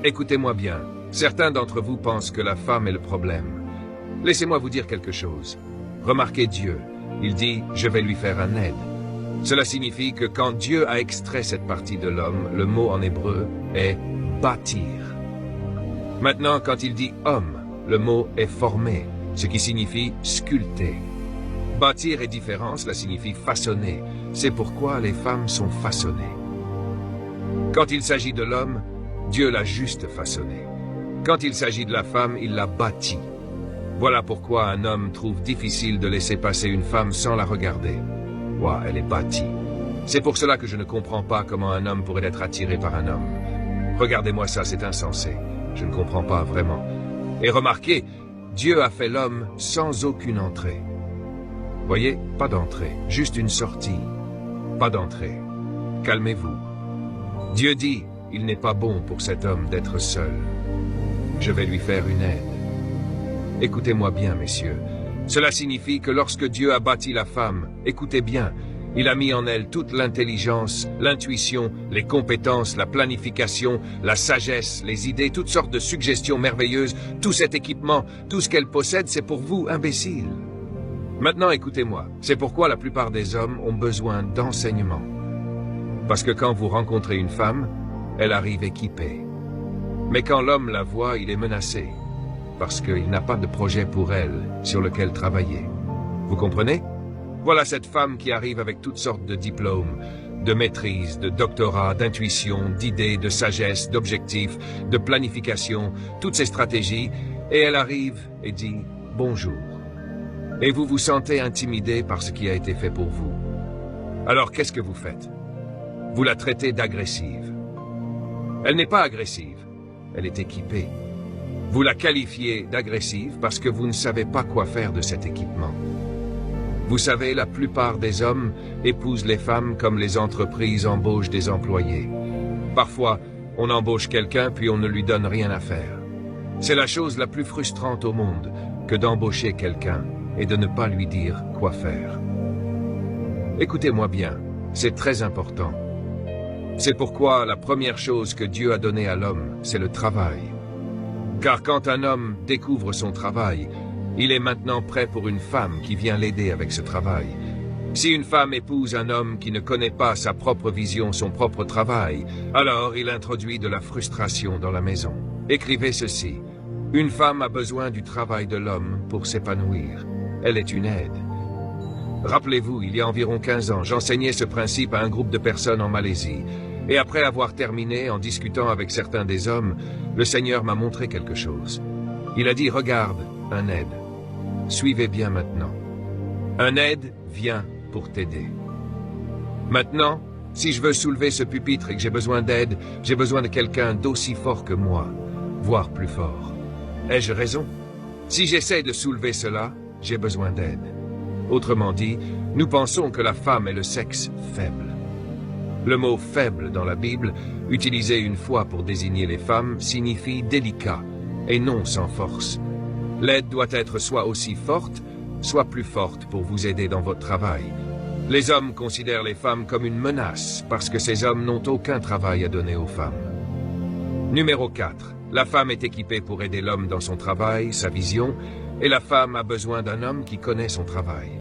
Écoutez-moi bien. Certains d'entre vous pensent que la femme est le problème. Laissez-moi vous dire quelque chose. Remarquez Dieu. Il dit « Je vais lui faire un aide ». Cela signifie que quand Dieu a extrait cette partie de l'homme, le mot en hébreu est « bâtir ». Maintenant, quand il dit « homme », le mot est « former », ce qui signifie « sculpter ». Bâtir est différent, cela signifie « façonner ». C'est pourquoi les femmes sont façonnées. Quand il s'agit de l'homme, Dieu l'a juste façonné. Quand il s'agit de la femme, il l'a bâtie. Voilà pourquoi un homme trouve difficile de laisser passer une femme sans la regarder. Ouah, elle est bâtie. C'est pour cela que je ne comprends pas comment un homme pourrait être attiré par un homme. Regardez-moi ça, c'est insensé. Je ne comprends pas vraiment. Et remarquez, Dieu a fait l'homme sans aucune entrée. Voyez, pas d'entrée, juste une sortie. Pas d'entrée. Calmez-vous. Dieu dit, il n'est pas bon pour cet homme d'être seul. Je vais lui faire une aide. Écoutez-moi bien, messieurs. Cela signifie que lorsque Dieu a bâti la femme, écoutez bien, il a mis en elle toute l'intelligence, l'intuition, les compétences, la planification, la sagesse, les idées, toutes sortes de suggestions merveilleuses, tout cet équipement, tout ce qu'elle possède, c'est pour vous, imbéciles. Maintenant, écoutez-moi. C'est pourquoi la plupart des hommes ont besoin d'enseignement. Parce que quand vous rencontrez une femme, elle arrive équipée. Mais quand l'homme la voit, il est menacé. Parce qu'il n'a pas de projet pour elle, sur lequel travailler. Vous comprenez? Voilà cette femme qui arrive avec toutes sortes de diplômes, de maîtrise, de doctorat, d'intuition, d'idées, de sagesse, d'objectifs, de planification, toutes ces stratégies, et elle arrive et dit « bonjour ». Et vous vous sentez intimidé par ce qui a été fait pour vous. Alors qu'est-ce que vous faites? Vous la traitez d'agressive. Elle n'est pas agressive, elle est équipée. Vous la qualifiez d'agressive parce que vous ne savez pas quoi faire de cet équipement. Vous savez, la plupart des hommes épousent les femmes comme les entreprises embauchent des employés. Parfois, on embauche quelqu'un puis on ne lui donne rien à faire. C'est la chose la plus frustrante au monde que d'embaucher quelqu'un et de ne pas lui dire quoi faire. Écoutez-moi bien, c'est très important. C'est pourquoi la première chose que Dieu a donnée à l'homme, c'est le travail. Car quand un homme découvre son travail, il est maintenant prêt pour une femme qui vient l'aider avec ce travail. Si une femme épouse un homme qui ne connaît pas sa propre vision, son propre travail, alors il introduit de la frustration dans la maison. Écrivez ceci. Une femme a besoin du travail de l'homme pour s'épanouir. Elle est une aide. Rappelez-vous, il y a environ 15 ans, j'enseignais ce principe à un groupe de personnes en Malaisie. Et après avoir terminé, en discutant avec certains des hommes, le Seigneur m'a montré quelque chose. Il a dit, regarde, un aide. Suivez bien maintenant. Un aide vient pour t'aider. Maintenant, si je veux soulever ce pupitre et que j'ai besoin d'aide, j'ai besoin de quelqu'un d'aussi fort que moi, voire plus fort. Ai-je raison? Si j'essaie de soulever cela, j'ai besoin d'aide. Autrement dit, nous pensons que la femme est le sexe faible. Le mot « faible » dans la Bible, utilisé une fois pour désigner les femmes, signifie « délicat » et non sans force. L'aide doit être soit aussi forte, soit plus forte pour vous aider dans votre travail. Les hommes considèrent les femmes comme une menace parce que ces hommes n'ont aucun travail à donner aux femmes. Numéro 4. La femme est équipée pour aider l'homme dans son travail, sa vision, et la femme a besoin d'un homme qui connaît son travail.